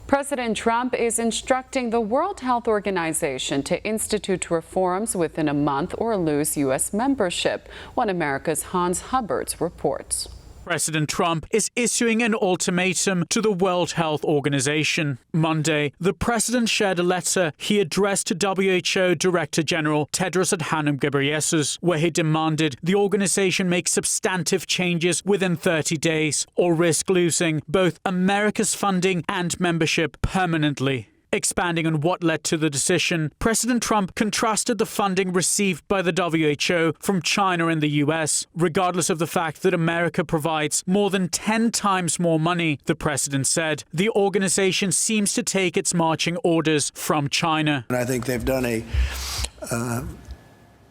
President Trump is instructing the World Health Organization to institute reforms within a month or lose U.S. membership. One America's Hans Hubbard reports. President Trump is issuing an ultimatum to the World Health Organization. Monday, the president shared a letter he addressed to WHO Director General Tedros Adhanom Ghebreyesus, where he demanded the organization make substantive changes within 30 days or risk losing both America's funding and membership permanently. Expanding on what led to the decision, President Trump contrasted the funding received by the WHO from China and the US, regardless of the fact that America provides more than 10 times more money. The president said the organization seems to take its marching orders from China. I think they've done a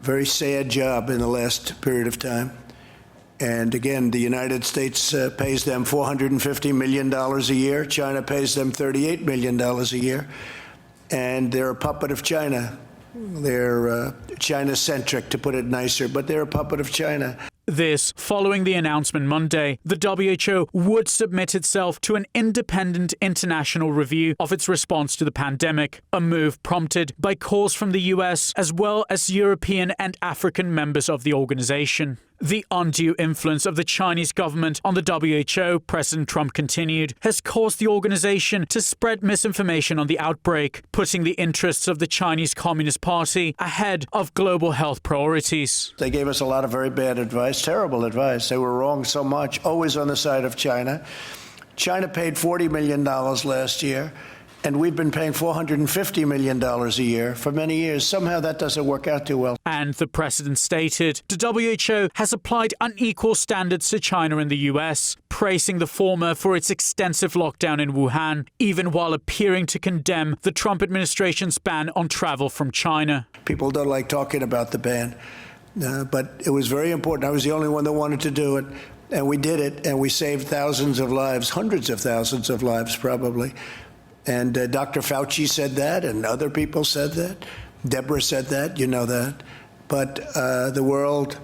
very sad job in the last period of time. And again, the United States pays them $450 million a year. China pays them $38 million a year. And they're a puppet of China. They're China-centric, to put it nicer, but they're a puppet of China. This following the announcement Monday, the WHO would submit itself to an independent international review of its response to the pandemic, a move prompted by calls from the US as well as European and African members of the organization. The undue influence of the Chinese government on the WHO, President Trump continued, has caused the organization to spread misinformation on the outbreak, putting the interests of the Chinese Communist Party ahead of global health priorities. They gave us a lot of very bad advice, terrible advice. They were wrong so much, always on the side of China. China paid $40 million last year. And we've been paying $450 million a year for many years. Somehow that doesn't work out too well. And the president stated the WHO has applied unequal standards to China and the US, praising the former for its extensive lockdown in Wuhan, even while appearing to condemn the Trump administration's ban on travel from China. People don't like talking about the ban, but it was very important. I was the only one that wanted to do it. And we did it, and we saved thousands of lives, hundreds of thousands of lives probably. And Dr. Fauci said that, and other people said that. Deborah said that, you know that. But the World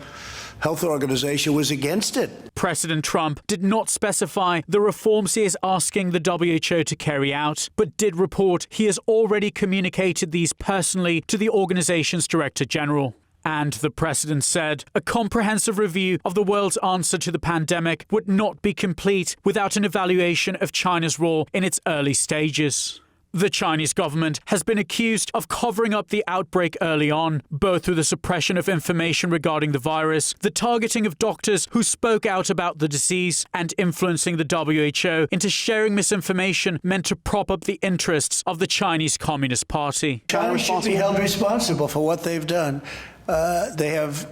Health Organization was against it. President Trump did not specify the reforms he is asking the WHO to carry out, but did report he has already communicated these personally to the organization's Director General. And the president said a comprehensive review of the world's answer to the pandemic would not be complete without an evaluation of China's role in its early stages. The Chinese government has been accused of covering up the outbreak early on, both through the suppression of information regarding the virus, the targeting of doctors who spoke out about the disease, and influencing the WHO into sharing misinformation meant to prop up the interests of the Chinese Communist Party. China should be held responsible for what they've done. They have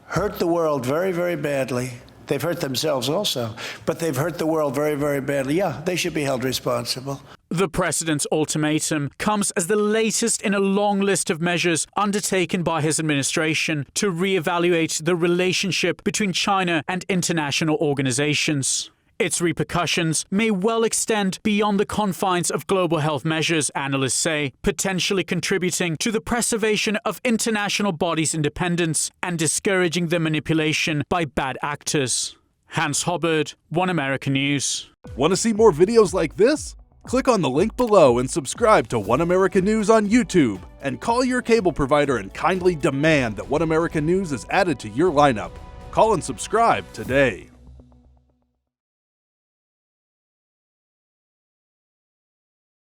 hurt the world very, very badly. They've hurt themselves also, but they've hurt the world very, very badly. Yeah, they should be held responsible. The president's ultimatum comes as the latest in a long list of measures undertaken by his administration to reevaluate the relationship between China and international organizations. Its repercussions may well extend beyond the confines of global health measures, analysts say, potentially contributing to the preservation of international bodies' independence and discouraging the manipulation by bad actors. Hans Hubbard, One America News. Want to see more videos like this? Click on the link below and subscribe to One America News on YouTube, and call your cable provider and kindly demand that One America News is added to your lineup. Call and subscribe today.